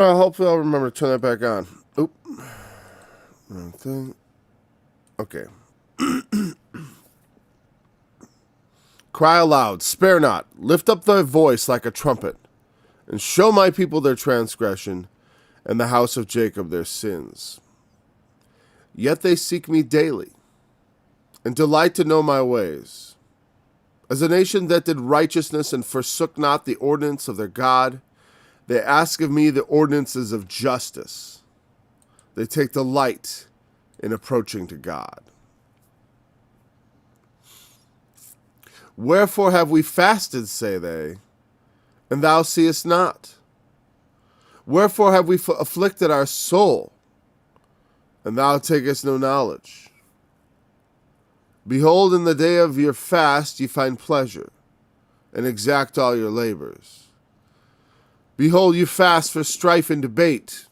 Hopefully I'll remember to turn that back on. Oop. Wrong thing. Okay. Cry aloud, spare not, lift up thy voice like a trumpet, and show my people their transgression, and the house of Jacob their sins. Yet they seek me daily, and delight to know my ways. As a nation that did righteousness and forsook not the ordinance of their God, they ask of me the ordinances of justice. They take delight in approaching to God. Wherefore have we fasted, say they, and thou seest not? Wherefore have we afflicted our soul, and thou takest no knowledge? Behold, in the day of your fast ye find pleasure, and exact all your labors. Behold, you fast for strife and debate.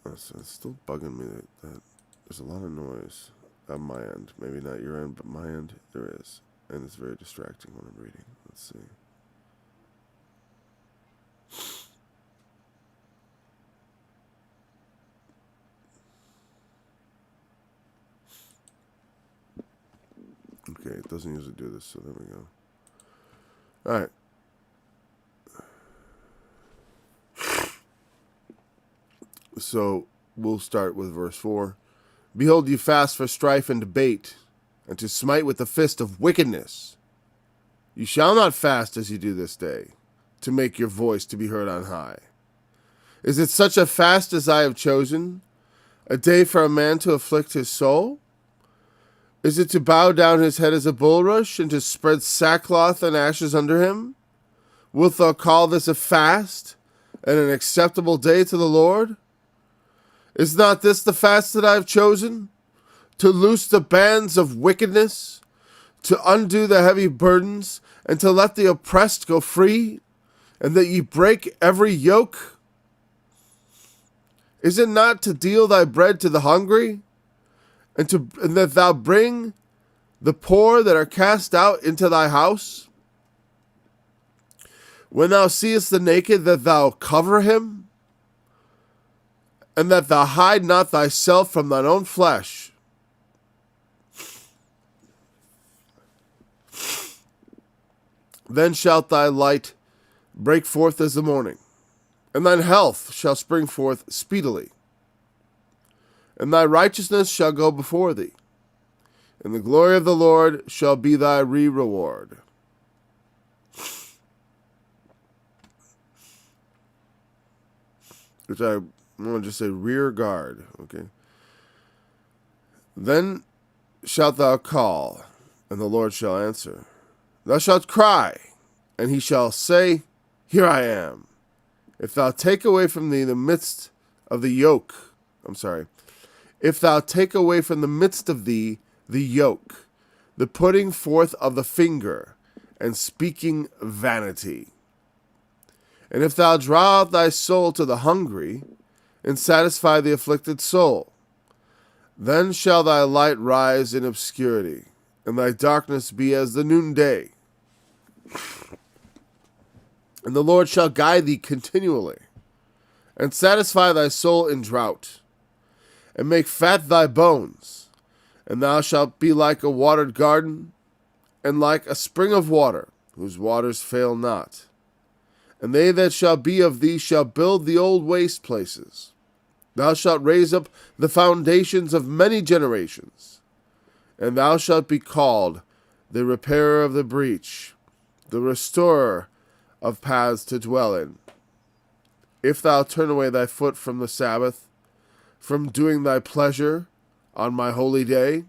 It's still bugging me that there's a lot of noise on my end. Maybe not your end, but my end, there is. And it's very distracting when I'm reading. Let's see. Okay, it doesn't usually do this, so there we go. Alright. So, we'll start with verse 4. Behold, you fast for strife and debate, and to smite with the fist of wickedness. You shall not fast as you do this day, to make your voice to be heard on high. Is it such a fast as I have chosen, a day for a man to afflict his soul? Is it to bow down his head as a bulrush, and to spread sackcloth and ashes under him? Wilt thou call this a fast, and an acceptable day to the Lord? Is not this the fast that I have chosen? To loose the bands of wickedness, to undo the heavy burdens, and to let the oppressed go free, and that ye break every yoke? Is it not to deal thy bread to the hungry, and that thou bring the poor that are cast out into thy house? When thou seest the naked, that thou cover him, and that thou hide not thyself from thine own flesh. Then shalt thy light break forth as the morning, and thine health shall spring forth speedily. And thy righteousness shall go before thee, and the glory of the Lord shall be thy reward. Which I'm going to just say rear guard, okay? Then shalt thou call, and the Lord shall answer. Thou shalt cry, and he shall say, Here I am. If thou take away from thee the midst of the yoke, if thou take away from the midst of thee the yoke, the putting forth of the finger, and speaking vanity. And if thou draw out thy soul to the hungry, and satisfy the afflicted soul, then shall thy light rise in obscurity, and thy darkness be as the noonday. And the Lord shall guide thee continually, and satisfy thy soul in drought, and make fat thy bones, and thou shalt be like a watered garden, and like a spring of water, whose waters fail not. And they that shall be of thee shall build the old waste places. Thou shalt raise up the foundations of many generations, and thou shalt be called the repairer of the breach, the restorer of paths to dwell in. If thou turn away thy foot from the Sabbath, from doing thy pleasure on my holy day,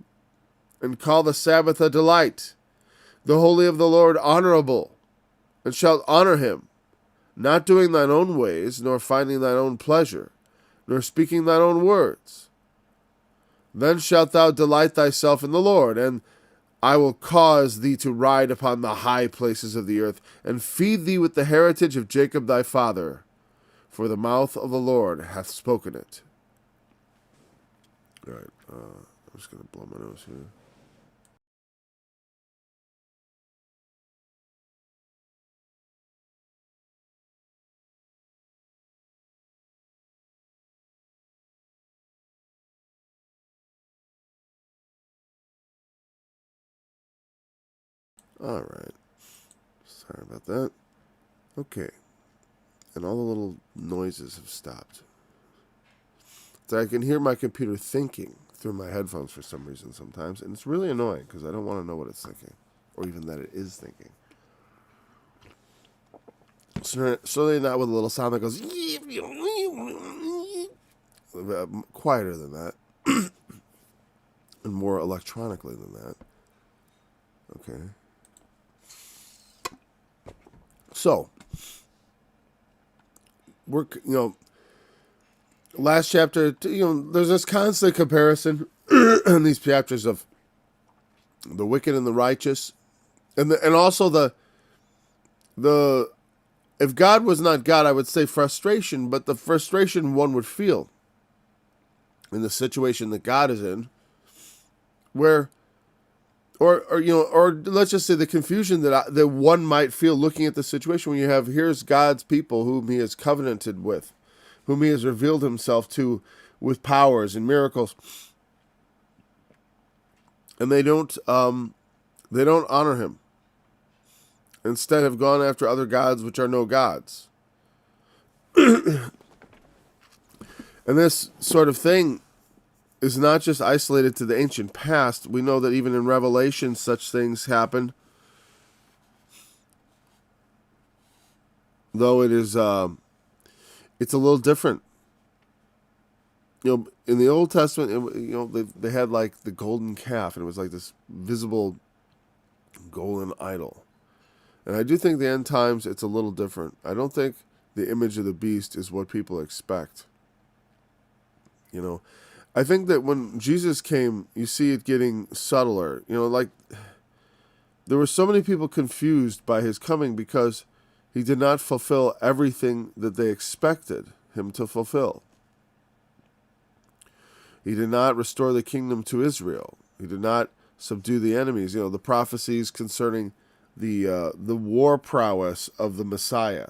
and call the Sabbath a delight, the holy of the Lord honorable, and shalt honor him, not doing thine own ways, nor finding thine own pleasure, nor speaking thine own words. Then shalt thou delight thyself in the Lord, and I will cause thee to ride upon the high places of the earth, and feed thee with the heritage of Jacob thy father, for the mouth of the Lord hath spoken it. All right, I'm just going to blow my nose here. All right. Sorry about that. Okay. And all the little noises have stopped. So I can hear my computer thinking through my headphones for some reason sometimes, and it's really annoying because I don't want to know what it's thinking, or even that it is thinking. Certainly not with a little sound that goes quieter than that, and more electronically than that. Okay. So, last chapter, there's this constant comparison in these chapters of the wicked and the righteous, and also the if God was not God, I would say frustration, but the frustration one would feel in the situation that God is in, where, or let's just say the confusion that one might feel looking at the situation when you have, here's God's people whom He has covenanted with, whom He has revealed Himself to with powers and miracles, and they don't honor Him. Instead, have gone after other gods which are no gods. And this sort of thing is not just isolated to the ancient past. We know that even in Revelation, such things happen. Though it is, it's a little different. In the Old Testament, they had like the golden calf, and it was like this visible golden idol. And I do think the end times, it's a little different. I don't think the image of the beast is what people expect. I think that when Jesus came, you see it getting subtler. Like there were so many people confused by His coming because He did not fulfill everything that they expected Him to fulfill. He did not restore the kingdom to Israel. He did not subdue the enemies. The prophecies concerning the war prowess of the Messiah.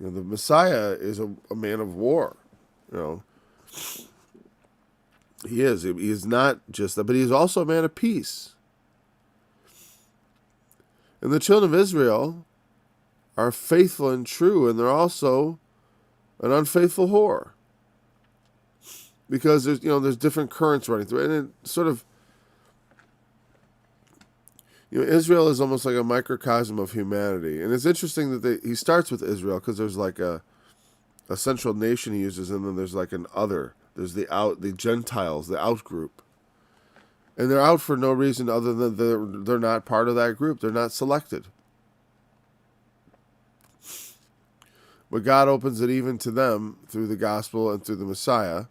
The Messiah is a man of war. He is. He is not just that, but he is also a man of peace. And the children of Israel are faithful and true, and they're also an unfaithful whore. Because there's different currents running through it, and it sort of, Israel is almost like a microcosm of humanity. And it's interesting that he starts with Israel because there's like a central nation he uses, and then there's like an other. There's the Gentiles, the out group. And they're out for no reason other than they're not part of that group. They're not selected. But God opens it even to them through the gospel and through the Messiah.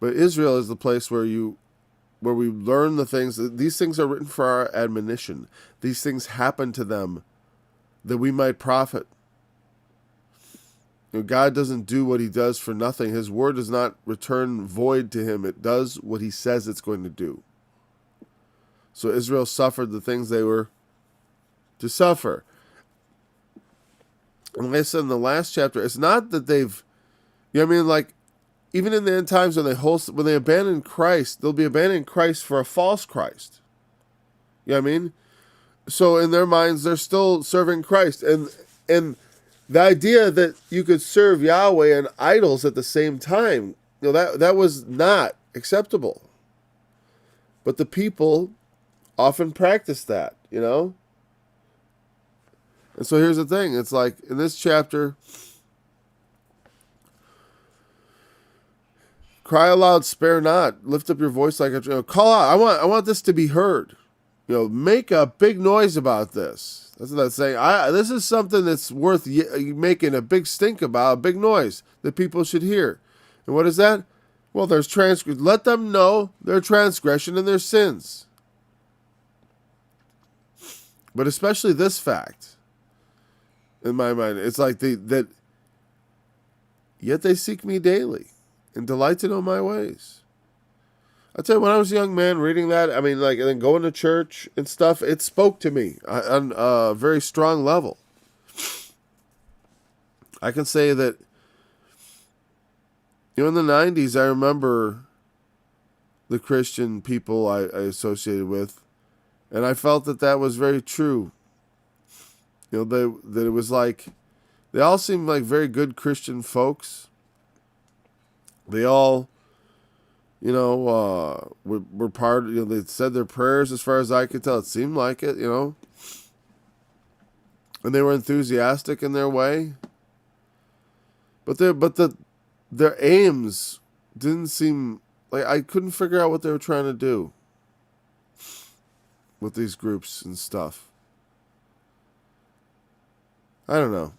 But Israel is the place where we learn the things. These things are written for our admonition. These things happen to them that we might profit. God doesn't do what He does for nothing. His word does not return void to Him. It does what He says it's going to do. So Israel suffered the things they were to suffer. And like I said in the last chapter, it's not that they've, even in the end times when they abandon Christ, they'll be abandoning Christ for a false Christ. So in their minds, they're still serving Christ. And the idea that you could serve Yahweh and idols at the same time, that was not acceptable. But the people often practice that, And so here's the thing. It's like in this chapter, cry aloud, spare not. Lift up your voice like a call out. I want this to be heard. Make a big noise about this. That's what I'm saying. This is something that's worth making a big stink about, a big noise that people should hear. And what is that? Well, there's transgression. Let them know their transgression and their sins. But especially this fact, in my mind, it's like that. Yet they seek me daily, and delight to know my ways. I tell you, when I was a young man reading that, and then going to church and stuff, it spoke to me on a very strong level. I can say that, in the 90s, I remember the Christian people I associated with, And I felt that that was very true. That it was like, they all seemed like very good Christian folks. They all, were part, they said their prayers as far as I could tell. It seemed like it, and they were enthusiastic in their way. But their aims didn't seem like, I couldn't figure out what they were trying to do with these groups and stuff. I don't know.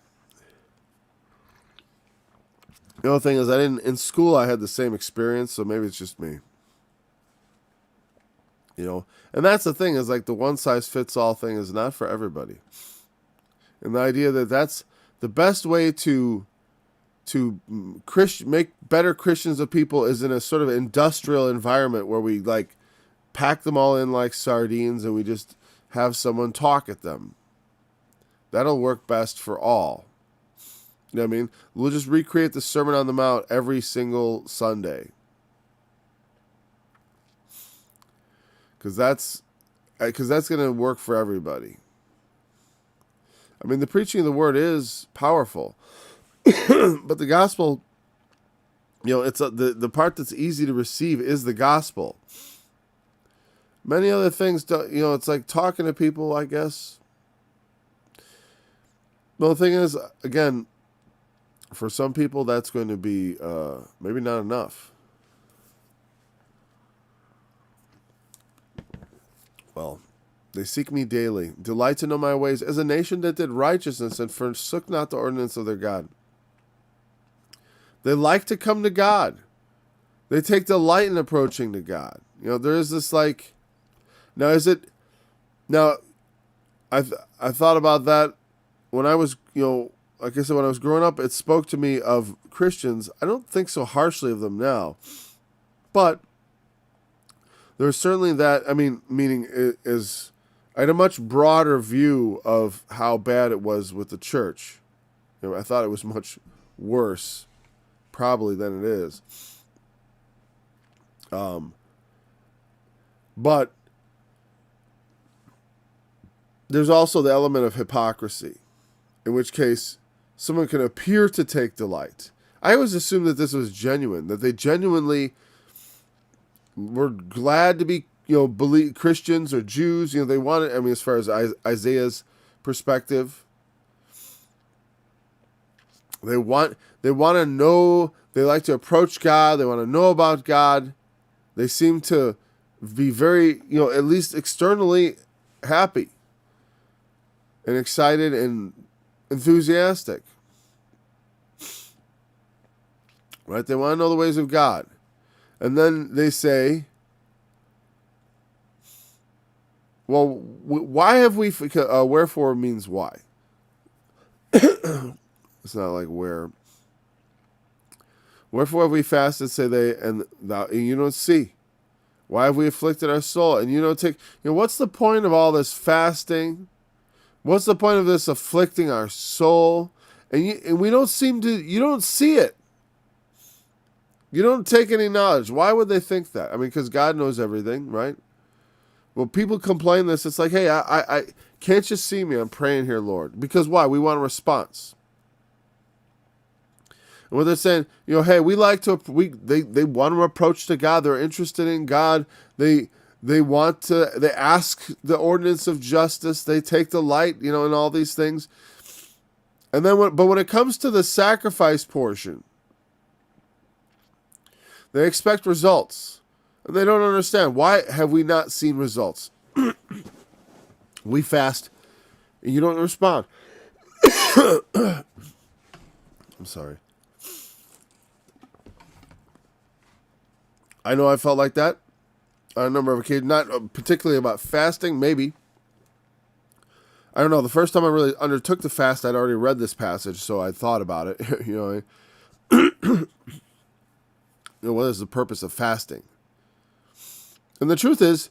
The only thing is, in school I had the same experience, so maybe it's just me. And that's the thing, is like the one size fits all thing is not for everybody. And the idea that that's the best way to make better Christians of people is in a sort of industrial environment where we like pack them all in like sardines and we just have someone talk at them. That'll work best for all. You know what I mean? We'll just recreate the Sermon on the Mount every single Sunday. Because that's going to work for everybody. I mean, the preaching of the word is powerful. But the gospel, it's the part that's easy to receive is the gospel. Many other things, it's like talking to people, I guess. Well, the thing is, again, for some people, that's going to be maybe not enough. Well, they seek me daily, delight to know my ways, as a nation that did righteousness and forsook not the ordinance of their God. They like to come to God. They take delight in approaching to God. There is this like, now I thought about that when I was, like I said, when I was growing up, it spoke to me of Christians. I don't think so harshly of them now, but there's certainly that, meaning is, I had a much broader view of how bad it was with the church. I thought it was much worse, probably, than it is. But there's also the element of hypocrisy, in which case someone can appear to take delight. I always assumed that this was genuine, that they genuinely were glad to be, believe Christians or Jews. They wanted, as far as Isaiah's perspective, they want to know, they like to approach God, they want to know about God. They seem to be very, at least externally happy and excited and enthusiastic. Right? They want to know the ways of God. And then they say, well, why have we, wherefore means why. It's not like where. Wherefore have we fasted, say they, and you don't see. Why have we afflicted our soul? And you don't take, what's the point of all this fasting? What's the point of this afflicting our soul? And we don't seem to, you don't see it. You don't take any knowledge. Why would they think that? Because God knows everything, right? Well, people complain this. It's like, hey, I can't you see me? I'm praying here, Lord. Because why? We want a response. And what they're saying, hey, we like to, they want to approach to God. They're interested in God. They ask the ordinance of justice. They take delight, in all these things. And then, when it comes to the sacrifice portion, they expect results. And they don't understand. Why have we not seen results? We fast, and you don't respond. I'm sorry. I know I felt like that on a number of occasions. Not particularly about fasting, maybe. I don't know. The first time I really undertook the fast, I'd already read this passage, so I thought about it. What is the purpose of fasting? And the truth is,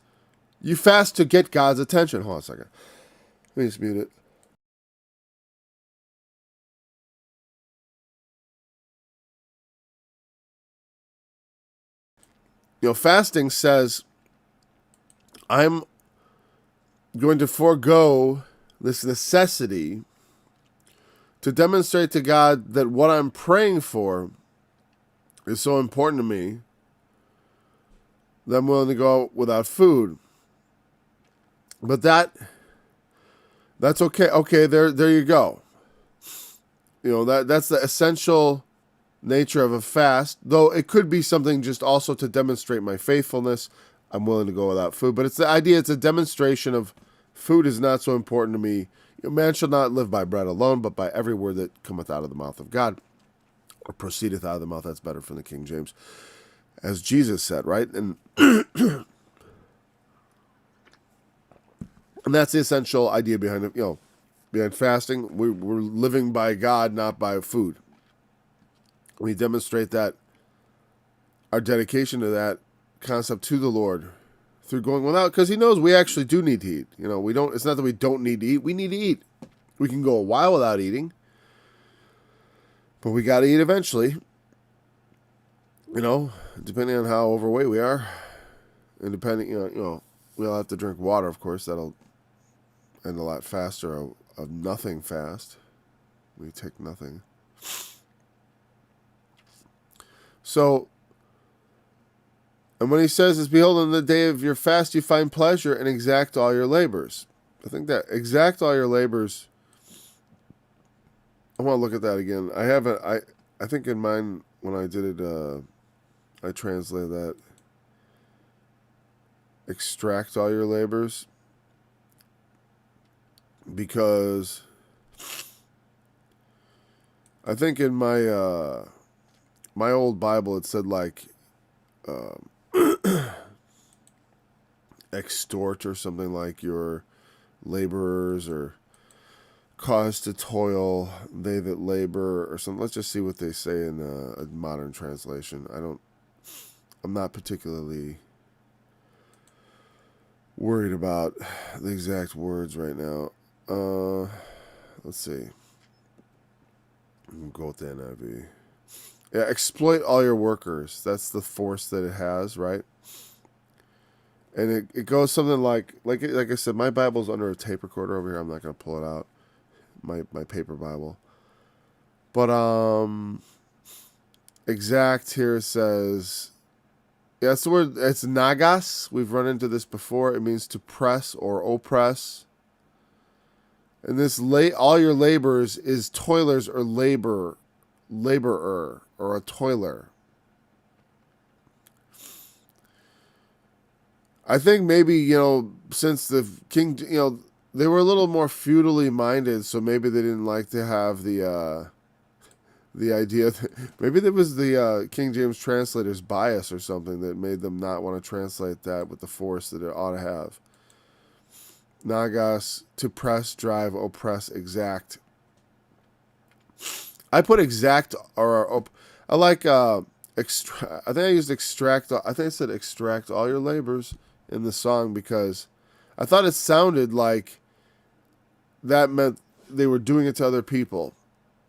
you fast to get God's attention. Hold on a second. Let me just mute it. Fasting says, I'm going to forego this necessity to demonstrate to God that what I'm praying for is so important to me that I'm willing to go out without food. But that's okay. Okay, there you go. That's the essential nature of a fast, though it could be something just also to demonstrate my faithfulness. I'm willing to go without food, but it's the idea, it's a demonstration of food is not so important to me. Man shall not live by bread alone, but by every word that cometh out of the mouth of God, or proceedeth out of the mouth. That's better from the King James, as Jesus said, right? And and that's the essential idea behind it. Behind fasting, we're living by God, not by food. We demonstrate that our dedication to that concept to the Lord through going without, because He knows we actually do need to eat. We don't. It's not that we don't need to eat. We need to eat. We can go a while without eating, but we got to eat eventually. Depending on how overweight we are, and depending, we'll have to drink water. Of course, that'll end a lot faster. A nothing fast. We take nothing. So. And when He says, behold, in the day of your fast you find pleasure, and exact all your labors. I think that exact all your labors, I want to look at that again. I think in mine, when I did it, I translated that, extract all your labors, because I think in my, my old Bible it said extort or something, like your laborers, or cause to toil they that labor, or something. Let's just see what they say in a modern translation. I'm not particularly worried about the exact words right now. Let's see. We'll go with the NIV. Yeah, exploit all your workers. That's the force that it has, right? And it goes something like I said, my Bible's under a tape recorder over here. I'm not going to pull it out. My paper Bible. But exact here says, yeah, that's the word. It's nagas. We've run into this before. It means to press or oppress. And this all your labors is toilers or laborer or a toiler. I think maybe, since the king, they were a little more feudally minded, so maybe they didn't like to have the idea that maybe there was the King James translator's bias or something that made them not want to translate that with the force that it ought to have. Nagas, to press, drive, oppress, exact. I put exact, or I like I think I used extract. I think I said extract all your labors in the song, because I thought it sounded like that meant they were doing it to other people,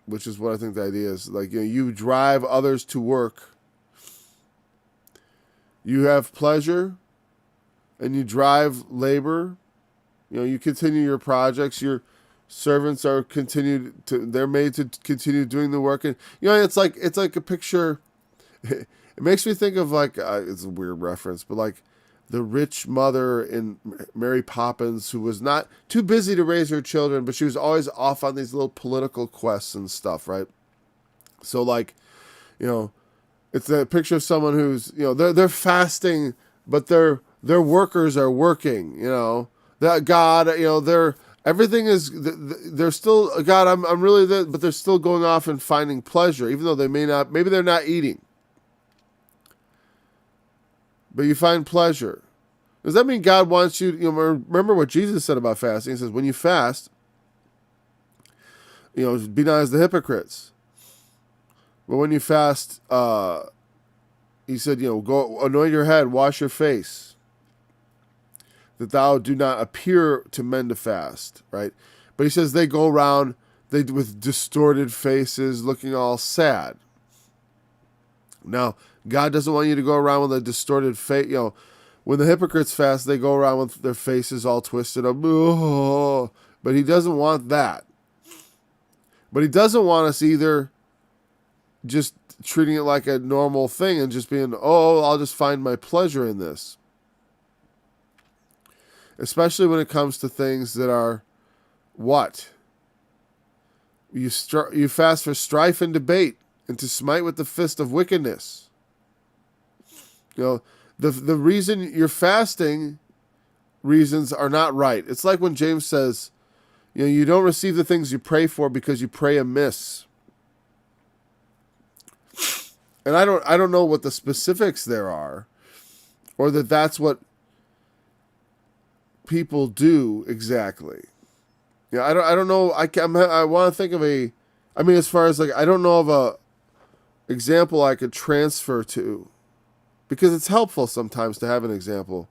which is what I think the idea is. Like, you drive others to work. You have pleasure, and you drive labor. You continue your projects. Your servants are they're made to continue doing the work. And it's like a picture. It makes me think of it's a weird reference, but like the rich mother in Mary Poppins, who was not too busy to raise her children, but she was always off on these little political quests and stuff, right? So it's a picture of someone who's, they're fasting, but their workers are working, that God, everything is, they're still, God, I'm really there, but they're still going off and finding pleasure, even though maybe they're not eating. But you find pleasure. Does that mean God wants you, remember what Jesus said about fasting? He says, when you fast, be not as the hypocrites. But when you fast, he said, go anoint your head, wash your face, that thou do not appear to men to fast, right? But he says they go around with distorted faces, looking all sad. Now, God doesn't want you to go around with a distorted face. when the hypocrites fast, they go around with their faces all twisted up. Oh, but he doesn't want that. But he doesn't want us either just treating it like a normal thing and just being, oh, I'll just find my pleasure in this. Especially when it comes to things that are what? You fast for strife and debate, and to smite with the fist of wickedness. The reason you're fasting, reasons are not right. It's like when James says, you don't receive the things you pray for because you pray amiss. And I don't know what the specifics there are, or that's what people do exactly. I don't know. I want to think of as far as I don't know of a example I could transfer to, because it's helpful sometimes to have an example.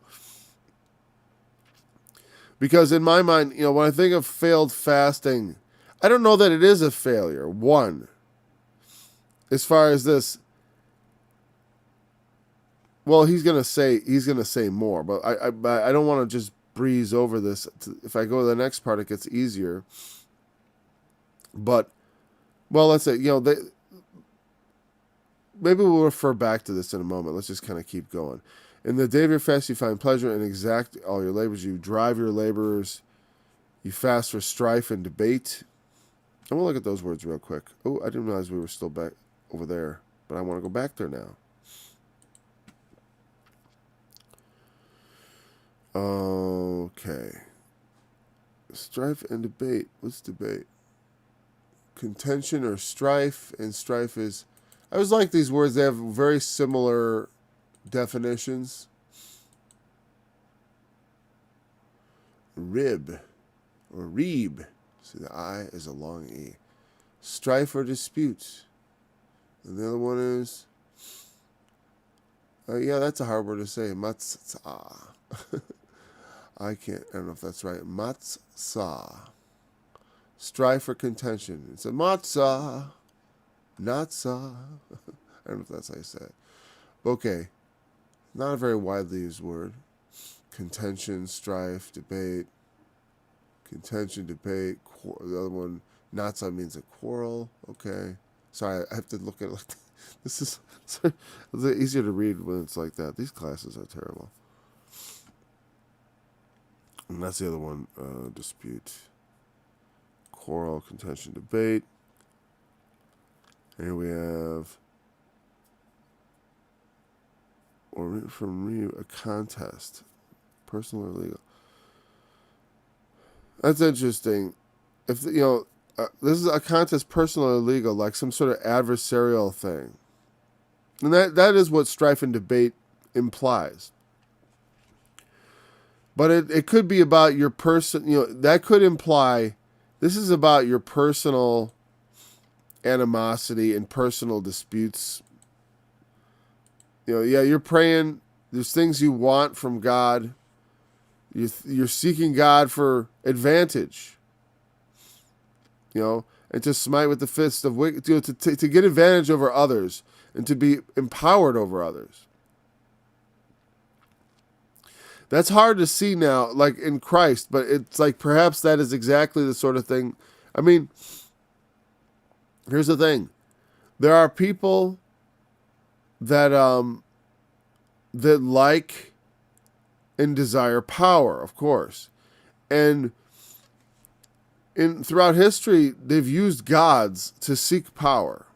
Because in my mind, when I think of failed fasting, I don't know that it is a failure. One, as far as this, well, he's gonna say more, but I don't want to just breeze over this. If I go to the next part, it gets easier. But, well, let's say, maybe we'll refer back to this in a moment. Let's just kind of keep going. In the day of your fast, you find pleasure and exact all your labors. You drive your laborers. You fast for strife and debate. I'm going to look at those words real quick. Oh, I didn't realize we were still back over there, but I want to go back there now. Okay. Strife and debate. What's debate? Contention or strife, and strife is... I always like these words. They have very similar definitions. Rib or reeb. See, the I is a long E. Strife or dispute. And the other one is... yeah, that's a hard word to say. Matzah. I don't know if that's right. Matzah. Strife or contention. It's a matzah. Natsah. I don't know if that's how you say it. Okay. Not a very widely used word. Contention, strife, debate. Contention, debate. The other one, natsah, means a quarrel. Okay. Sorry, I have to look at it like that. This is it's easier to read when it's like that. These classes are terrible. And that's the other one, dispute. Quarrel, contention, debate. Here we have, or from a contest, personal or legal. That's interesting. If this is a contest, personal or legal, like some sort of adversarial thing, and that is what strife and debate implies. But it could be about your person. That could imply this is about your personal animosity and personal disputes. You're praying. There's things you want from God. You're seeking God for advantage. And to smite with the fist of wicked, to get advantage over others and to be empowered over others. That's hard to see now, like in Christ, but it's like perhaps that is exactly the sort of thing. I mean, here's the thing. There are people that that like and desire power, of course. And throughout history, they've used gods to seek power.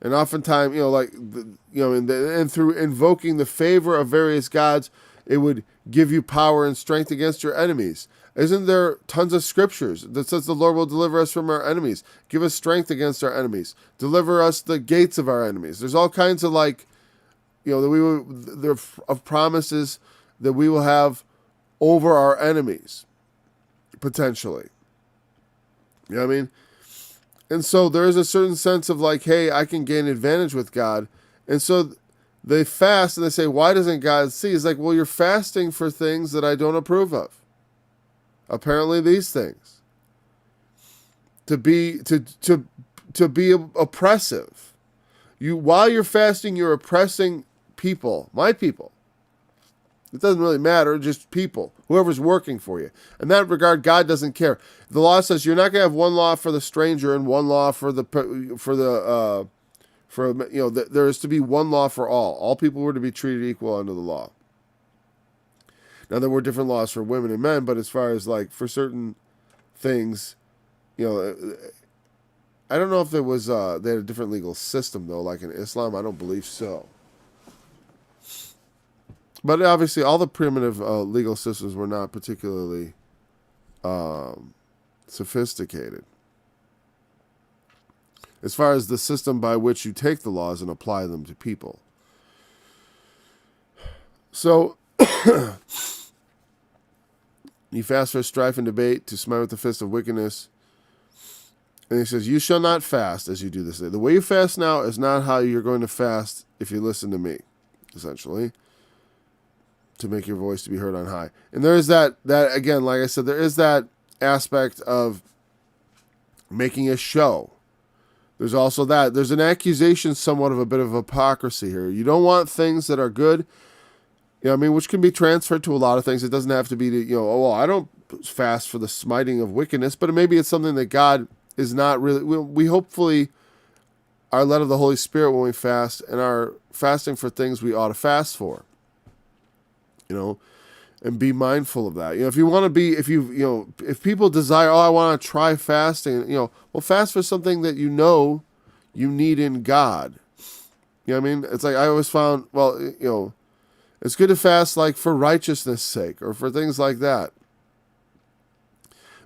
And oftentimes, and through invoking the favor of various gods, it would give you power and strength against your enemies. Isn't there tons of scriptures that says the Lord will deliver us from our enemies, give us strength against our enemies, deliver us the gates of our enemies? There's all kinds of of promises that we will have over our enemies, potentially. You know what I mean? And so there is a certain sense of hey, I can gain advantage with God. And so they fast and they say, why doesn't God see? It's like, well, you're fasting for things that I don't approve of. Apparently these things. To be oppressive. While you're fasting, you're oppressing people, my people. It doesn't really matter, just people, whoever's working for you. In that regard, God doesn't care. The law says you're not going to have one law for the stranger and one law for there is to be one law for all. All people were to be treated equal under the law. Now, there were different laws for women and men, but as far as like for certain things, I don't know if there was they had a different legal system though, like in Islam. I don't believe so. But obviously, all the primitive legal systems were not particularly sophisticated. As far as the system by which you take the laws and apply them to people. So, you fast for strife and debate, to smite with the fist of wickedness. And he says, you shall not fast as you do this day. The way you fast now is not how you're going to fast if you listen to me, essentially, to make your voice to be heard on high. And there is that again, like I said, there is that aspect of making a show. There's also that. There's an accusation, somewhat of a bit of hypocrisy here. You don't want things that are good, which can be transferred to a lot of things. It doesn't have to be I don't fast for the smiting of wickedness, but maybe it's something that God is not really. We hopefully are led of the Holy Spirit when we fast and are fasting for things we ought to fast for. And be mindful of that. If you want to be, if people desire, I want to try fasting, fast for something that you need in God. You know what I mean? It's like I always found, it's good to fast like for righteousness' sake or for things like that.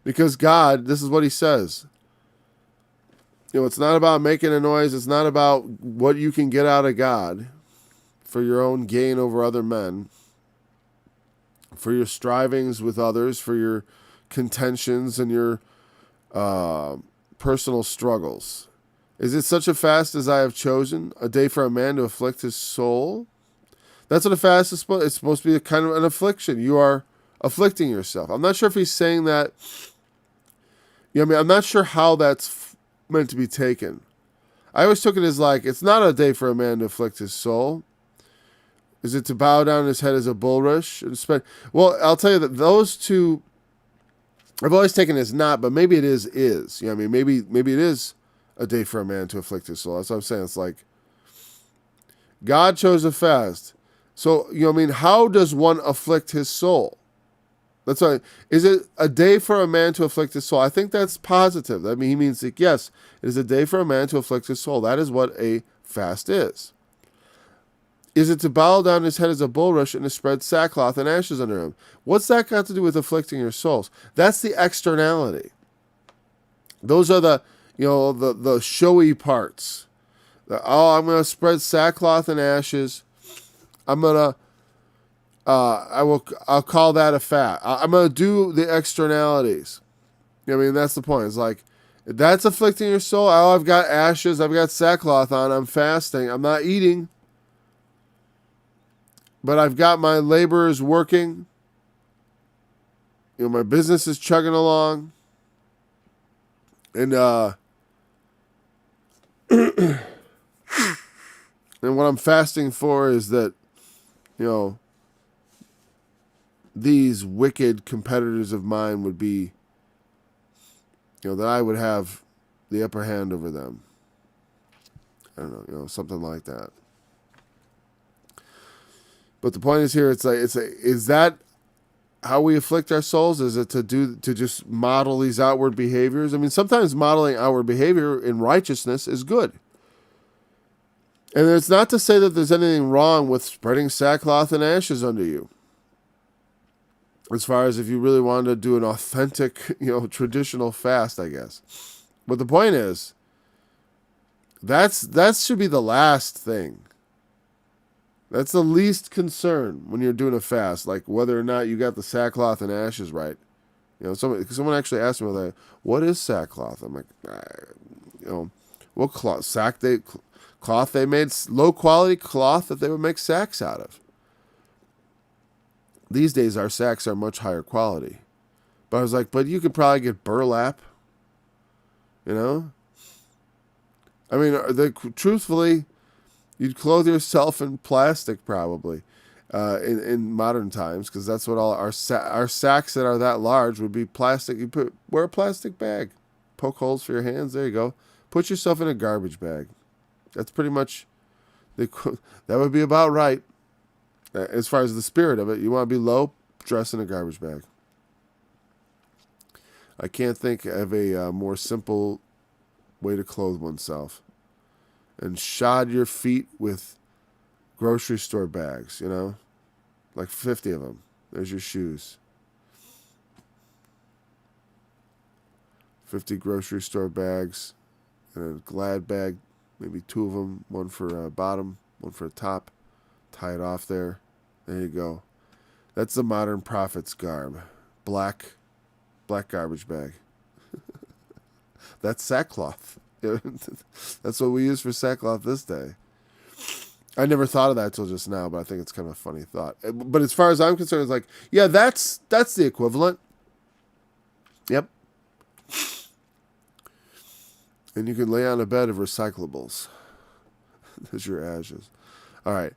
Because God, this is what he says. It's not about making a noise. It's not about what you can get out of God for your own gain over other men, for your strivings with others, for your contentions and your personal struggles. Is it such a fast as I have chosen, a day for a man to afflict his soul? That's what a fast is supposed. It's supposed to be a kind of an affliction. You are afflicting yourself. I'm not sure if he's saying that. I'm not sure how that's meant to be taken. I always took it as like, it's not a day for a man to afflict his soul. Is it to bow down his head as a bulrush? Well, I'll tell you that those two, I've always taken as not, but maybe it is. Maybe it is a day for a man to afflict his soul. That's what I'm saying. It's like, God chose a fast. So, how does one afflict his soul? That's why. Is it a day for a man to afflict his soul? I think that's positive. He means like, yes, it is a day for a man to afflict his soul. That is what a fast is. Is it to bow down his head as a bulrush and to spread sackcloth and ashes under him? What's that got to do with afflicting your souls? That's the externality. Those are the showy parts. I'm going to spread sackcloth and ashes. I'm going to I'll call that a fast. I'm going to do the externalities. That's the point. It's like, that's afflicting your soul. Oh, I've got ashes. I've got sackcloth on. I'm fasting. I'm not eating. But I've got my laborers working. My business is chugging along. And and what I'm fasting for is that, these wicked competitors of mine would be, that I would have the upper hand over them. I don't know, something like that. But the point is here, is that how we afflict our souls? Is it to just model these outward behaviors? Sometimes modeling outward behavior in righteousness is good. And it's not to say that there's anything wrong with spreading sackcloth and ashes under you. As far as if you really wanted to do an authentic, traditional fast, I guess. But the point is, that should be the last thing. That's the least concern when you're doing a fast, like whether or not you got the sackcloth and ashes right. Someone actually asked me, what is sackcloth? I'm like, what cloth? Cloth they made, low quality cloth that they would make sacks out of. These days our sacks are much higher quality. But I was like, but you could probably get burlap, truthfully, you'd clothe yourself in plastic probably. in modern times, because that's what all our sacks that are that large would be plastic. Wear a plastic bag, poke holes for your hands. There you go. Put yourself in a garbage bag. That's pretty much that would be about right. As far as the spirit of it, you want to be low, dress in a garbage bag. I can't think of a more simple way to clothe oneself. And shod your feet with grocery store bags, like 50 of them. There's your shoes. 50 grocery store bags and a Glad bag, maybe 2 of them, one for a bottom, one for a top. Tie it off there. There you go. That's the modern prophet's garb. Black garbage bag. That's sackcloth. That's what we use for sackcloth this day. I never thought of that till just now, but I think it's kind of a funny thought. But as far as I'm concerned, it's like, yeah, that's the equivalent. Yep. And you can lay on a bed of recyclables. There's your ashes. All right.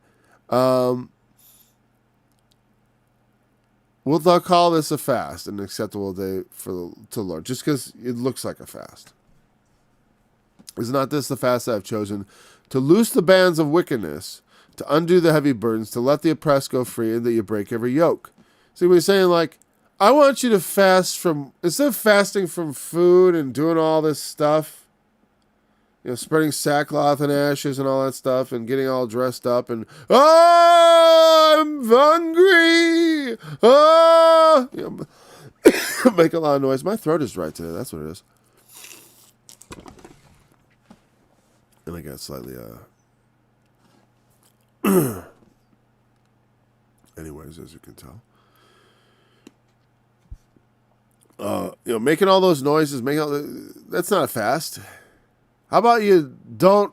We'll call this a fast, an acceptable day to the Lord, just because it looks like a fast. Is not this the fast that I've chosen? To loose the bands of wickedness, to undo the heavy burdens, to let the oppressed go free, and that you break every yoke. See what he's saying? Like, I want you to fast from, instead of fasting from food and doing all this stuff, spreading sackcloth and ashes and all that stuff and getting all dressed up and, I'm hungry! Make a lot of noise. My throat is dry today. That's what it is. And I got slightly, anyways, as you can tell. Making all those noises, that's not a fast. How about you why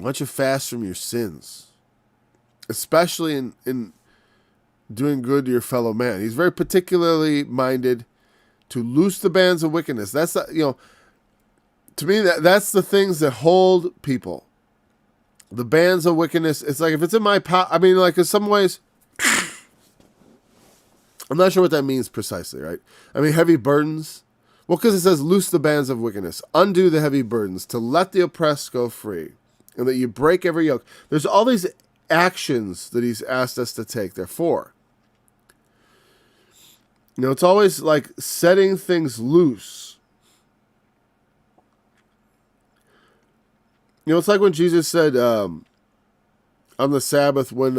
don't you fast from your sins? Especially in doing good to your fellow man. He's very particularly minded to loose the bands of wickedness. That's, to me, that's the things that hold people. The bands of wickedness. It's like, if it's in my power, in some ways, I'm not sure what that means precisely, right? Heavy burdens. Well, because it says, loose the bands of wickedness, undo the heavy burdens, to let the oppressed go free, and that you break every yoke. There's all these actions that he's asked us to take. Therefore, it's always like setting things loose. It's like when Jesus said on the Sabbath when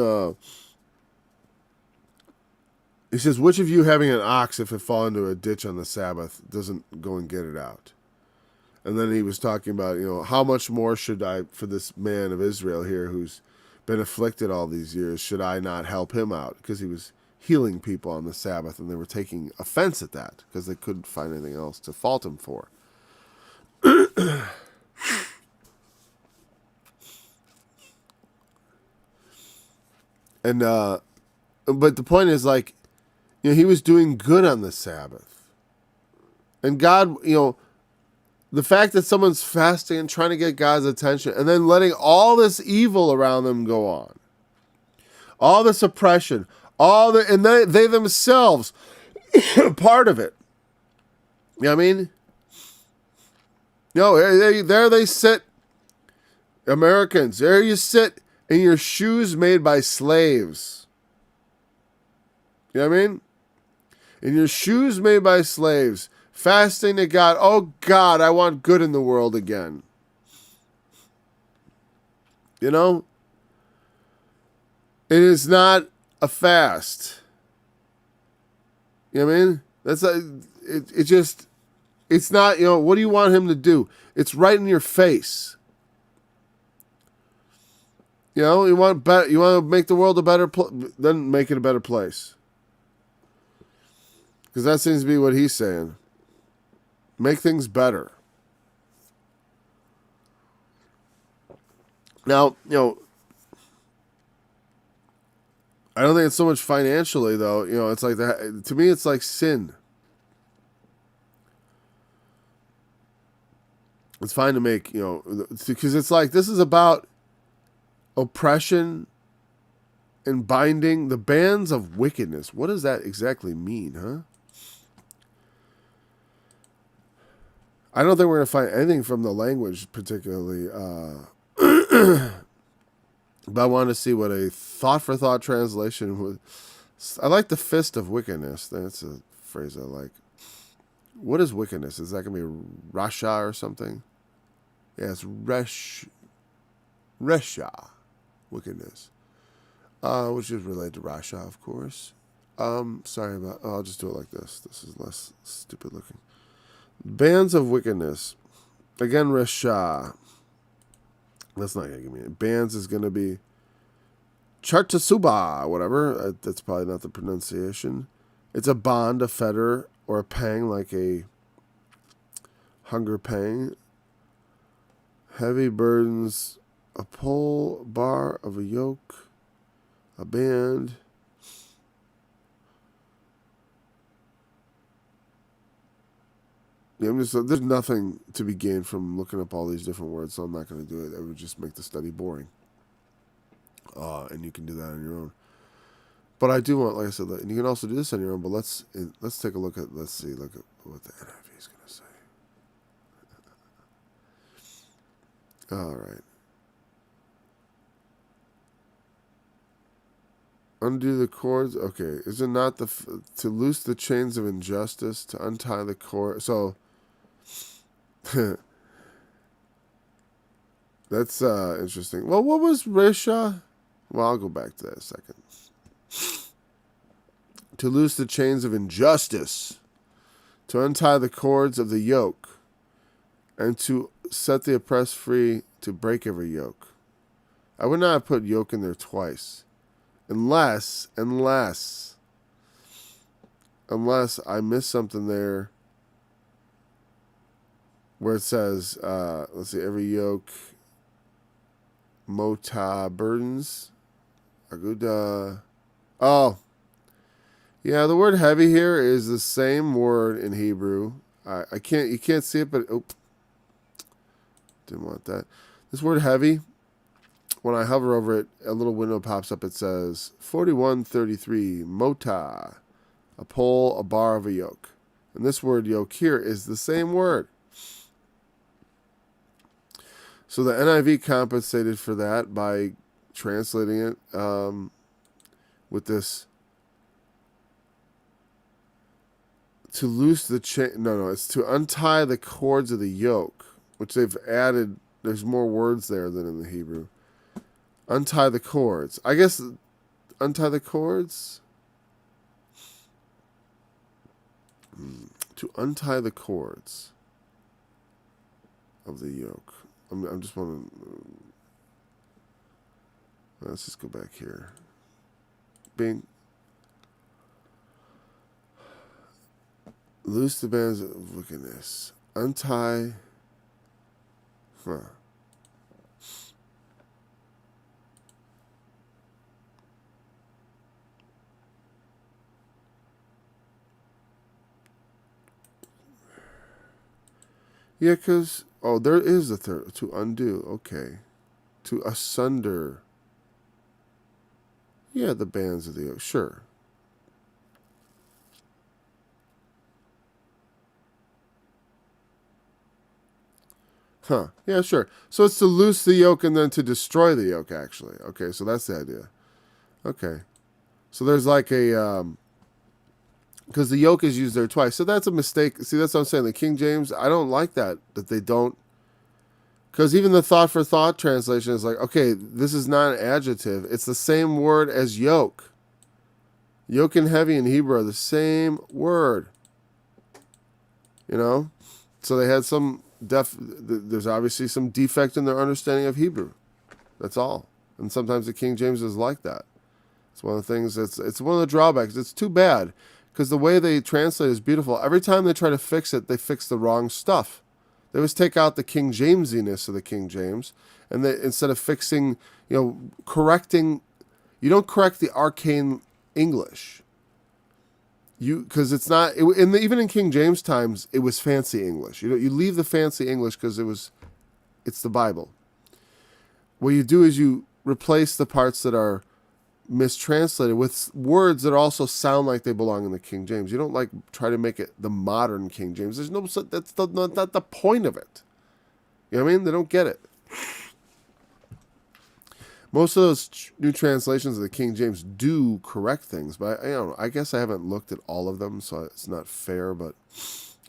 he says, which of you having an ox, if it fall into a ditch on the Sabbath, doesn't go and get it out? And then he was talking about, how much more should I, for this man of Israel here who's been afflicted all these years, should I not help him out? Because he was healing people on the Sabbath, and they were taking offense at that because they couldn't find anything else to fault him for. And, but the point is, like, he was doing good on the Sabbath. And God, the fact that someone's fasting and trying to get God's attention and then letting all this evil around them go on, all this oppression, and they themselves, part of it. You know what I mean? There they sit, Americans, there you sit in your shoes made by slaves. You know what I mean? In your shoes made by slaves, fasting to God. Oh God, I want good in the world again. It is not a fast. You know what I mean? It's not, what do you want him to do? It's right in your face. You want to make the world a better place, then make it a better place. Because that seems to be what he's saying. Make things better. Now, I don't think it's so much financially, though. It's like that. To me, it's like sin. It's fine to make, because it's like, this is about oppression and binding the bands of wickedness. What does that exactly mean, huh? I don't think we're going to find anything from the language particularly, but I wanted to see what a thought-for-thought translation would. I like the fist of wickedness. That's a phrase I like. What is wickedness? Is that going to be Rasha or something? Yeah, it's Resha, wickedness, which is related to Rasha, of course. Sorry about. I'll just do it like this. This is less stupid looking. Bands of wickedness. Again, Resha. That's not going to give me it. Bands is going to be Chartasuba, whatever. That's probably not the pronunciation. It's a bond, a fetter, or a pang, like a hunger pang. Heavy burdens, a pole, bar of a yoke, a band. Yeah, there's nothing to be gained from looking up all these different words, so I'm not going to do it. That would just make the study boring. And you can do that on your own. But I do want, like I said, and you can also do this on your own, but let's take a look at, look at what the NIV is going to say. All right. Undo the cords. Okay. Is it not to loose the chains of injustice, to untie the cord? So, that's interesting. Well, what was Resha? Well, I'll go back to that in a second. To loose the chains of injustice, to untie the cords of the yoke, and to set the oppressed free, to break every yoke. I would not have put yoke in there twice. Unless I missed something there where it says, let's see, every yoke, mota, burdens, aguda. Oh, yeah, the word heavy here is the same word in Hebrew. You can't see it, but, didn't want that. This word heavy, when I hover over it, a little window pops up. It says 4133, mota, a pole, a bar of a yoke. And this word yoke here is the same word. So the NIV compensated for that by translating it with this, to loose the chain. No, it's to untie the cords of the yoke, which they've added. There's more words there than in the Hebrew. Untie the cords. I guess untie the cords? To untie the cords of the yoke. I'm just wondering. Let's just go back here. Bing. Loose the bands of wickedness. Untie. Yeah, because, there is a third. To undo. Okay. To asunder. Yeah, the bands of the yoke. Sure. Yeah, sure. So it's to loose the yoke and then to destroy the yoke, actually. Okay, so that's the idea. Okay. So there's like a, because the yoke is used there twice. So that's a mistake. See, that's what I'm saying. The King James, I don't like that they don't, because even the thought for thought translation is like, okay, this is not an adjective. It's the same word as yoke. Yoke and heavy in Hebrew are the same word. So they had some there's obviously some defect in their understanding of Hebrew. That's all. And sometimes the King James is like that. It's one of the things it's one of the drawbacks. It's too bad because the way they translate is beautiful. Every time they try to fix it, they fix the wrong stuff. They always take out the King Jamesiness of the King James, and they, instead of fixing, correcting, you don't correct the arcane English. Because it's not, even in King James times, it was fancy English. You leave the fancy English because it's the Bible. What you do is you replace the parts that are mistranslated with words that also sound like they belong in the King James. You don't like try to make it the modern King James. There's no, that's not the point of it. You know what I mean? They don't get it. Most of those new translations of the King James do correct things, but I guess I haven't looked at all of them, so it's not fair. But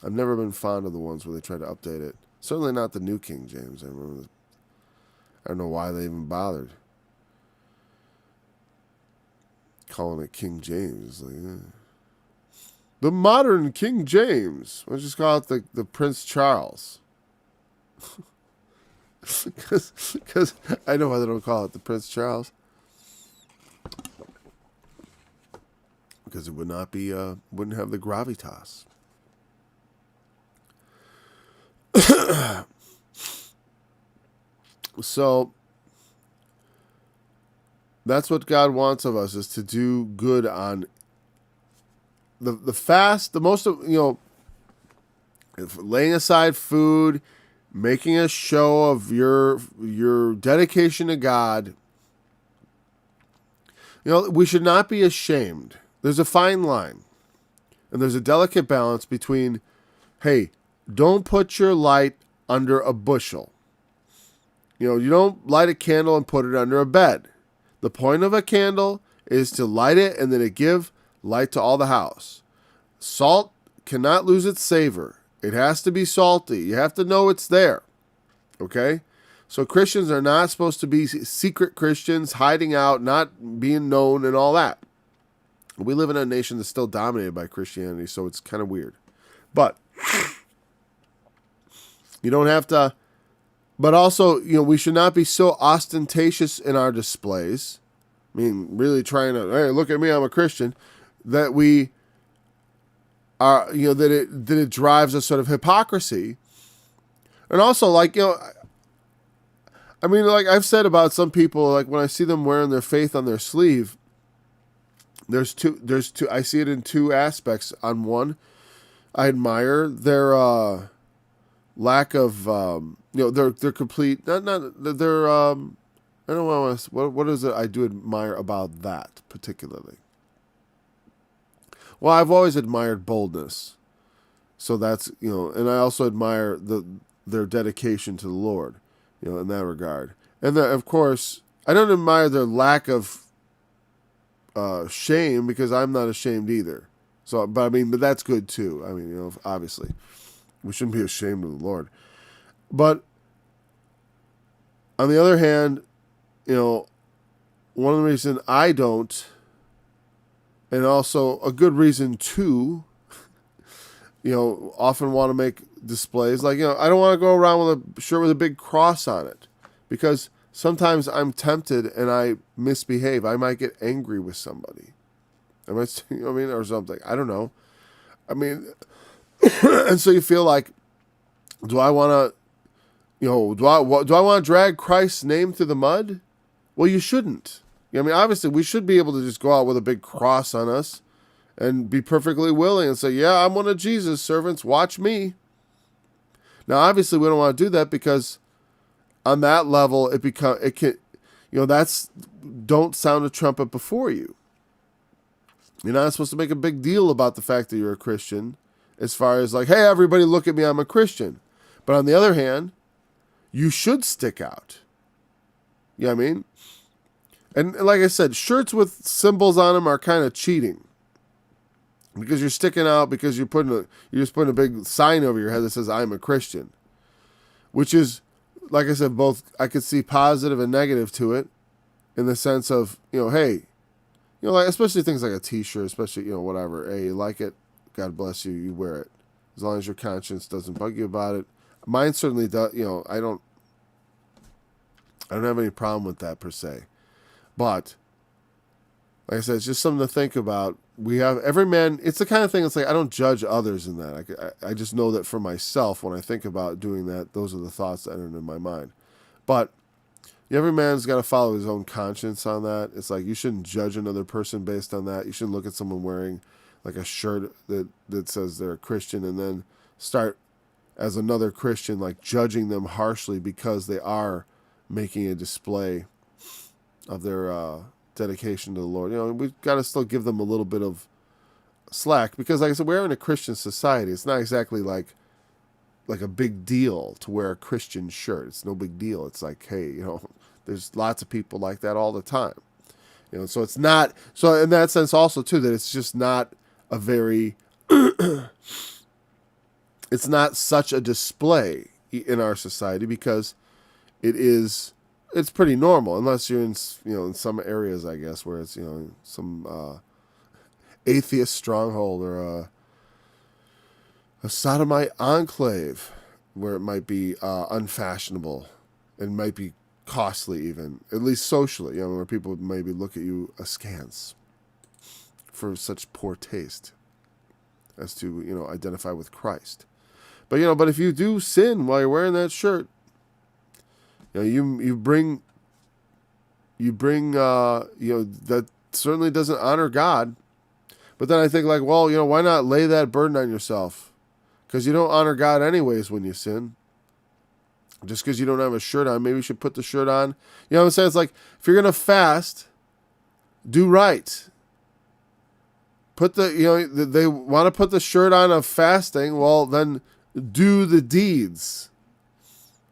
I've never been fond of the ones where they try to update it. Certainly not the New King James. I don't know why they even bothered calling it King James. Like, the modern King James. Let's just call it the Prince Charles. Because I know why they don't call it the Prince Charles. Because it would not be, wouldn't have the gravitas. So that's what God wants of us, is to do good on the fast, the most of, laying aside food, making a show of your dedication to God. We should not be ashamed. There's a fine line, and there's a delicate balance between, hey, don't put your light under a bushel. You don't light a candle and put it under a bed. The point of a candle is to light it and then it give light to all the house. Salt cannot lose its savor. It has to be salty. You have to know it's there. Okay? So Christians are not supposed to be secret Christians, hiding out, not being known and all that. We live in a nation that's still dominated by Christianity, so it's kind of weird. But you don't have to. But also, we should not be so ostentatious in our displays. I mean, really trying to, hey, look at me, I'm a Christian, that we are, that it drives a sort of hypocrisy. And also, like I've said about some people, like when I see them wearing their faith on their sleeve, there's two, I see it in two aspects. On one, I admire their lack of, they're complete, they're, I don't want to, what is it I do admire about that particularly? Well, I've always admired boldness. So that's, and I also admire their dedication to the Lord, in that regard. And of course, I don't admire their lack of shame, because I'm not ashamed either. So, but that's good too. Obviously, we shouldn't be ashamed of the Lord. But on the other hand, one of the reasons I don't, and also a good reason too, often want to make displays. Like, I don't want to go around with a shirt with a big cross on it, because sometimes I'm tempted and I misbehave. I might get angry with somebody. I might, or something. I don't know. And so you feel like, do I want to, do I want to drag Christ's name through the mud? Well, you shouldn't. Obviously, we should be able to just go out with a big cross on us and be perfectly willing and say, yeah, I'm one of Jesus' servants. Watch me. Now, obviously, we don't want to do that, because on that level, that's, don't sound a trumpet before you. You're not supposed to make a big deal about the fact that you're a Christian, as far as like, hey, everybody look at me, I'm a Christian. But on the other hand, you should stick out. You know what I mean? And like I said, shirts with symbols on them are kind of cheating, because you're sticking out, because you're just putting a big sign over your head that says I'm a Christian, which is, like I said, both I could see positive and negative to it, in the sense of, hey, like especially things like a T-shirt, especially whatever. Hey, you like it, God bless you, you wear it, as long as your conscience doesn't bug you about it. Mine certainly does. I don't have any problem with that per se. But, like I said, it's just something to think about. We have, every man, it's the kind of thing, it's like, I don't judge others in that. I just know that for myself, when I think about doing that, those are the thoughts that enter into my mind. But, every man's got to follow his own conscience on that. It's like, you shouldn't judge another person based on that. You shouldn't look at someone wearing, like, a shirt that says they're a Christian, and then start, as another Christian, like, judging them harshly because they are making a display of their dedication to the Lord. We've got to still give them a little bit of slack because, like I said, we're in a Christian society. It's not exactly like a big deal to wear a Christian shirt. It's no big deal. It's like, hey, there's lots of people like that all the time. So it's not, so in that sense also too, that it's just not a very, it's not such a display in our society because it's pretty normal unless you're in, in some areas, I guess, where it's, some atheist stronghold or a sodomite enclave where it might be unfashionable and might be costly even, at least socially, where people maybe look at you askance for such poor taste as to, identify with Christ. But, but if you do sin while you're wearing that shirt, you bring, that certainly doesn't honor God. But then I think like, well, why not lay that burden on yourself? Because you don't honor God anyways when you sin. Just because you don't have a shirt on, maybe you should put the shirt on. You know what I'm saying? It's like, if you're going to fast, do right. They want to put the shirt on of fasting. Well, then do the deeds.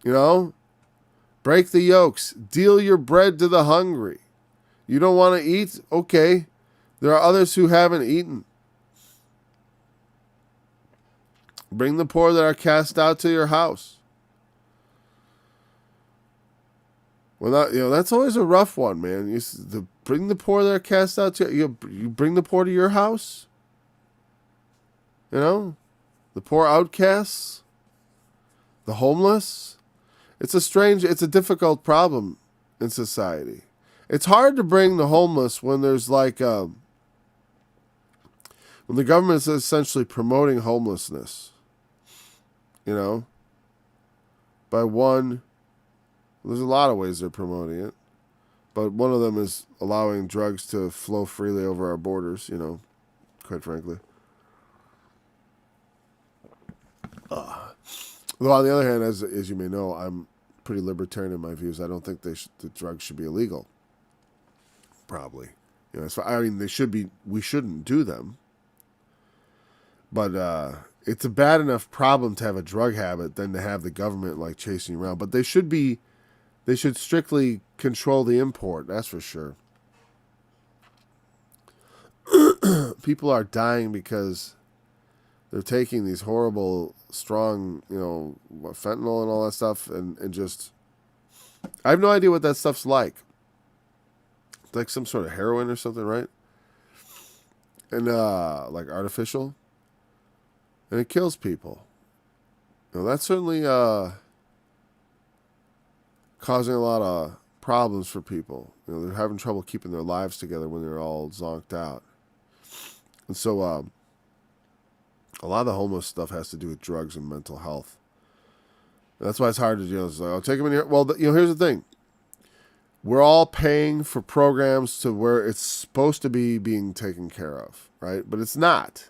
Break the yokes. Deal your bread to the hungry. You don't want to eat? Okay. There are others who haven't eaten. Bring the poor that are cast out to your house. Well, that's always a rough one, man. Bring the poor that are cast out to you. You bring the poor to your house. The poor outcasts, the homeless. It's a difficult problem in society. It's hard to bring the homeless when there's like when the government is essentially promoting homelessness. By one, there's a lot of ways they're promoting it, but one of them is allowing drugs to flow freely over our borders, quite frankly. Though on the other hand, as you may know, I'm pretty libertarian in my views. I don't think the drugs should be illegal. Probably. They should be, we shouldn't do them. But it's a bad enough problem to have a drug habit than to have the government like chasing you around. But they should strictly control the import, that's for sure. People are dying because they're taking these horrible, strong, fentanyl and all that stuff, and just, I have no idea what that stuff's like. It's like some sort of heroin or something, right? And like artificial. And it kills people. That's certainly causing a lot of problems for people. They're having trouble keeping their lives together when they're all zonked out. And so a lot of the homeless stuff has to do with drugs and mental health. And that's why it's hard to do. It's like, I'll take them in here. Well, here's the thing. We're all paying for programs to where it's supposed to be being taken care of, right? But it's not.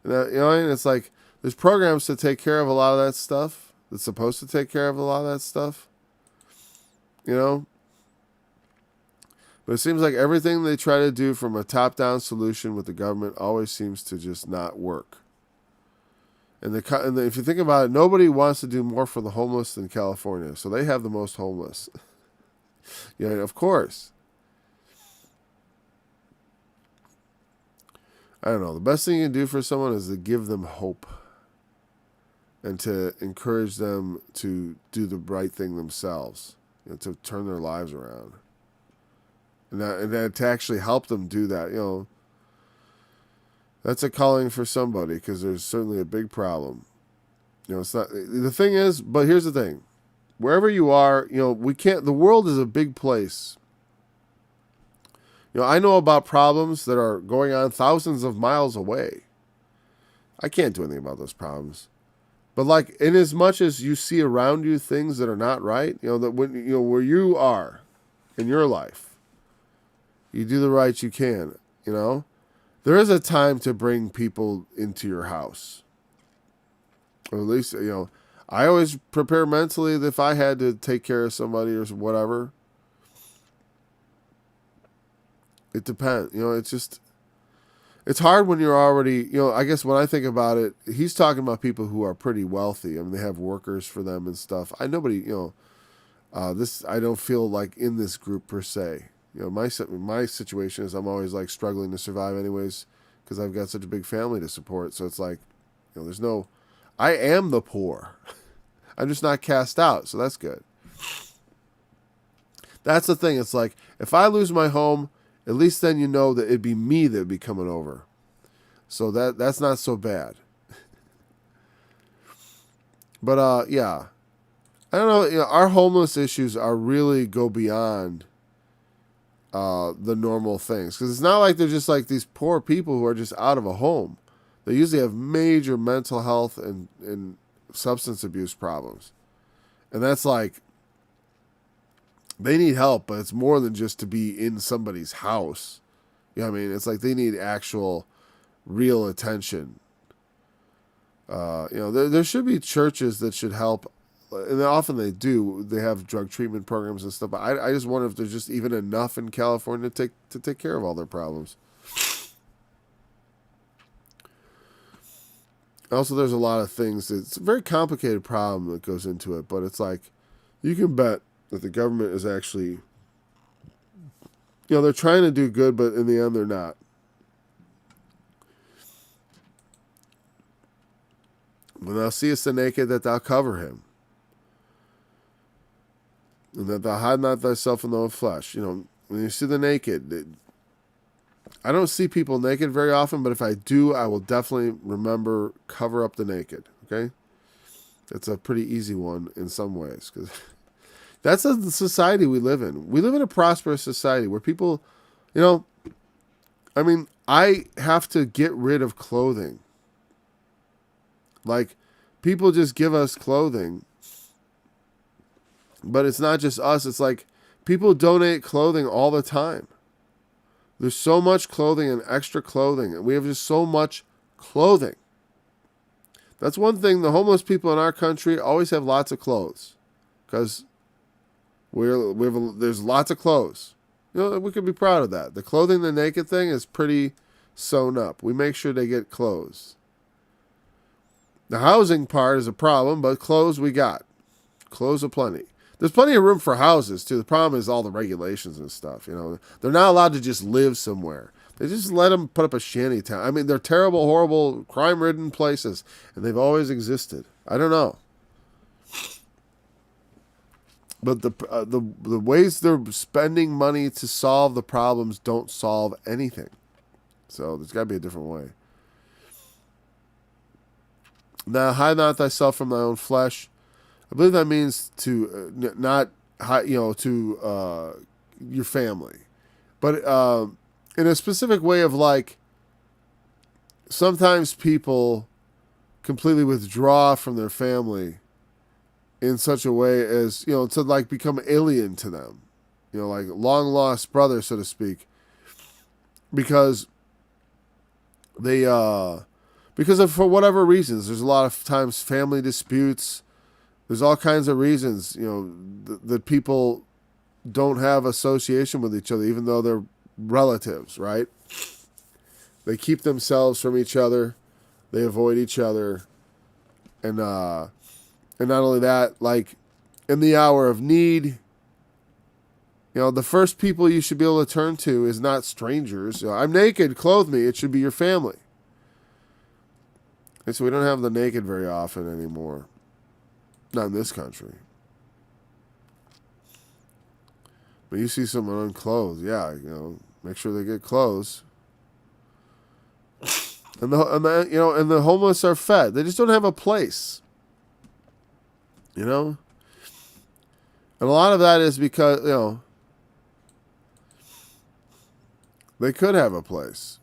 And it's like there's programs to take care of a lot of that stuff. That's supposed to take care of a lot of that stuff. But it seems like everything they try to do from a top-down solution with the government always seems to just not work. And if you think about it, nobody wants to do more for the homeless than California. So they have the most homeless. Of course. I don't know. The best thing you can do for someone is to give them hope and to encourage them to do the right thing themselves, to turn their lives around. And that to actually help them do that, that's a calling for somebody because there's certainly a big problem. It's not, the thing is, but here's the thing. Wherever you are, the world is a big place. I know about problems that are going on thousands of miles away. I can't do anything about those problems. But like, in as much as you see around you things that are not right, that when, where you are in your life, you do the right you can, there is a time to bring people into your house. Or at least, I always prepare mentally that if I had to take care of somebody or whatever, It depends. It's hard when you're already, I guess when I think about it, he's talking about people who are pretty wealthy. I mean, they have workers for them and stuff. I don't feel like in this group per se. My situation is I'm always like struggling to survive anyways because I've got such a big family to support. So it's like, I am the poor. I'm just not cast out. So that's good. That's the thing. It's like, if I lose my home, at least then that it'd be me that'd be coming over. So that's not so bad. But yeah. I don't know. Our homeless issues are really go beyond the normal things. Because it's not like they're just like these poor people who are just out of a home. They usually have major mental health and substance abuse problems. And that's like, they need help, but it's more than just to be in somebody's house. You know what I mean? It's like they need actual, real attention. There should be churches that should help, and often they do. They have drug treatment programs and stuff. But I just wonder if there's just even enough in California to take care of all their problems. Also, there's a lot of things. It's a very complicated problem that goes into it, but it's like you can bet that the government is actually, they're trying to do good, but in the end, they're not. When thou seest the naked, that thou cover him, and that thou hide not thyself in thy own flesh. When you see the naked, I don't see people naked very often, but if I do, I will definitely remember cover up the naked. Okay, it's a pretty easy one in some ways because. That's the society we live in. We live in a prosperous society where people, I have to get rid of clothing. Like, people just give us clothing. But it's not just us. It's like people donate clothing all the time. There's so much clothing and extra clothing. And we have just so much clothing. That's one thing. The homeless people in our country always have lots of clothes. Because there's lots of clothes. We could be proud of that. The clothing the naked thing is pretty sewn up. We make sure they get clothes. The housing part is a problem, but clothes we got. Clothes aplenty. There's plenty of room for houses, too. The problem is all the regulations and stuff. They're not allowed to just live somewhere. They just let them put up a shanty town. I mean, they're terrible, horrible, crime-ridden places, and they've always existed. I don't know. But the ways they're spending money to solve the problems don't solve anything. So there's got to be a different way. Now, hide not thyself from thy own flesh. I believe that means to not hide, to your family. But in a specific way of like, sometimes people completely withdraw from their family in such a way as, to like become alien to them, like long lost brother, so to speak, because for whatever reasons. There's a lot of times family disputes. There's all kinds of reasons, that people don't have association with each other, even though they're relatives, right? They keep themselves from each other. They avoid each other. And not only that, like in the hour of need, the first people you should be able to turn to is not strangers. I'm naked, clothe me. It should be your family. And so we don't have the naked very often anymore. Not in this country. But you see someone unclothed, yeah, make sure they get clothes. And the homeless are fed. They just don't have a place. And a lot of that is because, they could have a place.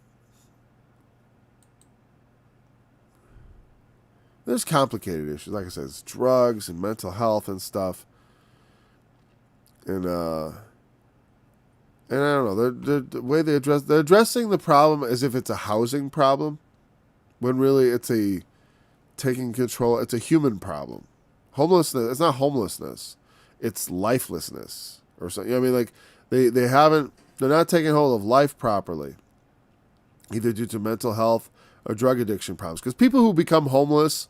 There's complicated issues. Like I said, it's drugs and mental health and stuff. And I don't know. The way they're addressing the problem as if it's a housing problem, when really it's a taking control. It's a human problem. Homelessness. It's not homelessness. It's lifelessness or something. Like they haven't. They're not taking hold of life properly, either due to mental health or drug addiction problems. Because people who become homeless,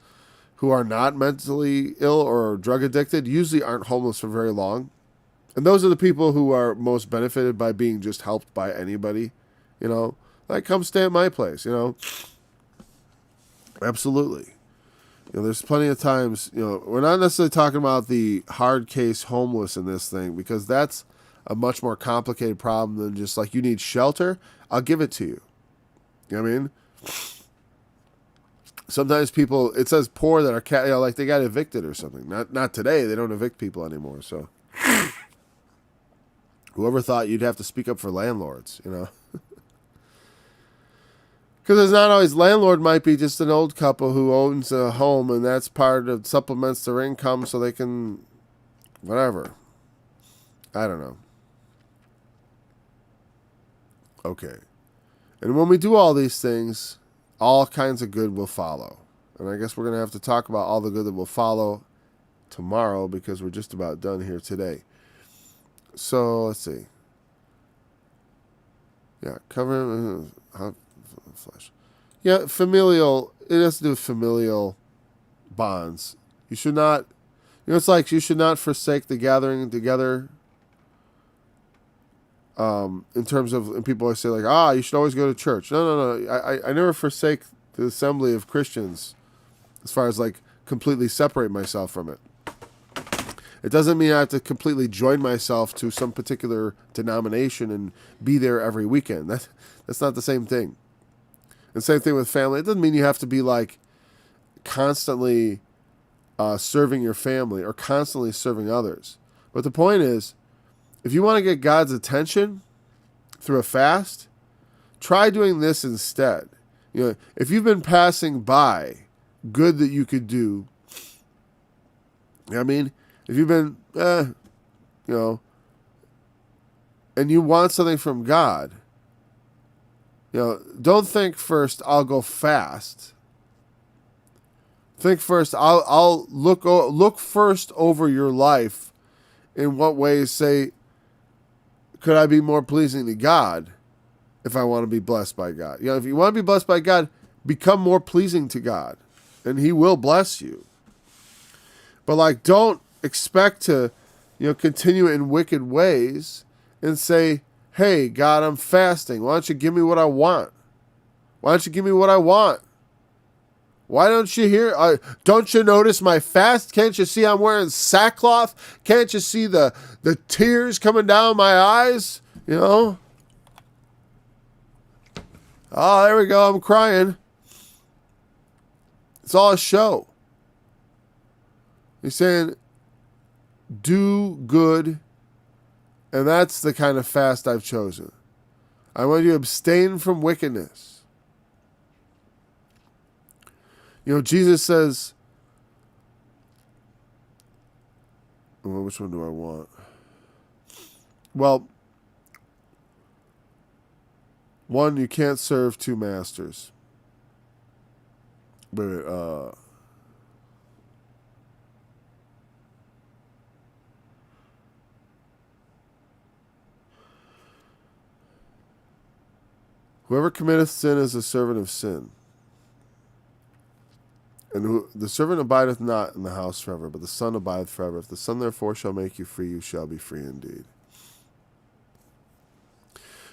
who are not mentally ill or drug addicted, usually aren't homeless for very long. And those are the people who are most benefited by being just helped by anybody. Like, come stay at my place, Absolutely. There's plenty of times, we're not necessarily talking about the hard case homeless in this thing, because that's a much more complicated problem than just like, you need shelter, I'll give it to you. You know what I mean? Sometimes people, it says poor that are, like they got evicted or something. Not today. They don't evict people anymore. So whoever thought you'd have to speak up for landlords, Because it's not always, landlord might be just an old couple who owns a home, and that's part of supplements their income so they can, whatever. I don't know. Okay. And when we do all these things, all kinds of good will follow. And I guess we're going to have to talk about all the good that will follow tomorrow, because we're just about done here today. So, let's see. Yeah, cover flesh. Yeah, familial, it has to do with familial bonds. You should not, it's like you should not forsake the gathering together. In terms of, and people always say like, you should always go to church. No. I never forsake the assembly of Christians as far as like completely separate myself from it. It doesn't mean I have to completely join myself to some particular denomination and be there every weekend. That's not the same thing. And same thing with family. It doesn't mean you have to be like constantly serving your family or constantly serving others. But the point is, if you want to get God's attention through a fast, try doing this instead. If you've been passing by good that you could do, I mean, if you've been, and you want something from God, don't think first, I'll go fast. Think first, I'll look first over your life. In what ways, say, could I be more pleasing to God if I want to be blessed by God? If you want to be blessed by God, become more pleasing to God, and He will bless you. But don't expect to, continue in wicked ways and say, hey, God, I'm fasting. Why don't you give me what I want? Why don't you give me what I want? Why don't you hear? Don't you notice my fast? Can't you see I'm wearing sackcloth? Can't you see the tears coming down my eyes? Oh, there we go. I'm crying. It's all a show. He's saying, do good. And that's the kind of fast I've chosen. I want you to abstain from wickedness. Jesus says, which one do I want? Well, one, you can't serve two masters. Wait, whoever committeth sin is a servant of sin. And the servant abideth not in the house forever, but the Son abideth forever. If the Son therefore shall make you free, you shall be free indeed.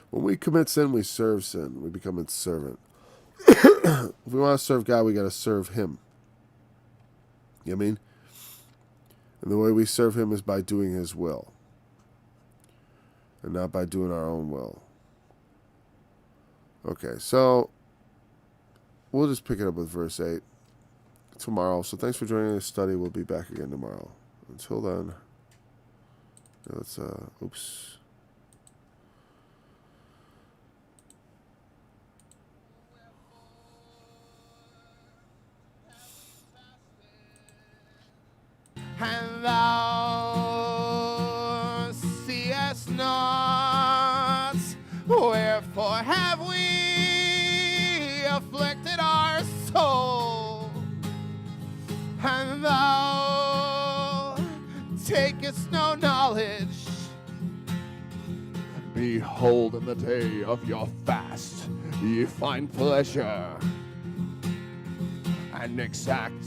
When we commit sin, we serve sin. We become its servant. If we want to serve God, we got to serve Him. You know what I mean? And the way we serve Him is by doing His will, and not by doing our own will. Okay, so we'll just pick it up with verse 8 tomorrow. So thanks for joining this study. We'll be back again tomorrow. Until then, let's, oops. And thou seest not, wherefore have we afflicted our soul? And thou takest no knowledge, Behold, in the day of your fast, ye find pleasure, and exact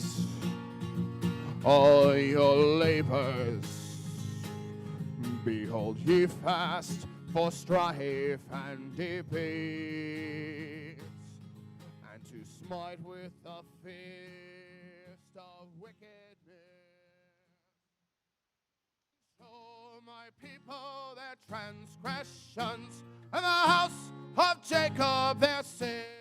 all your labors. Behold, ye fast for strife and debate, and to smite with the fist of wickedness. Show my people their transgressions, and the house of Jacob their sins.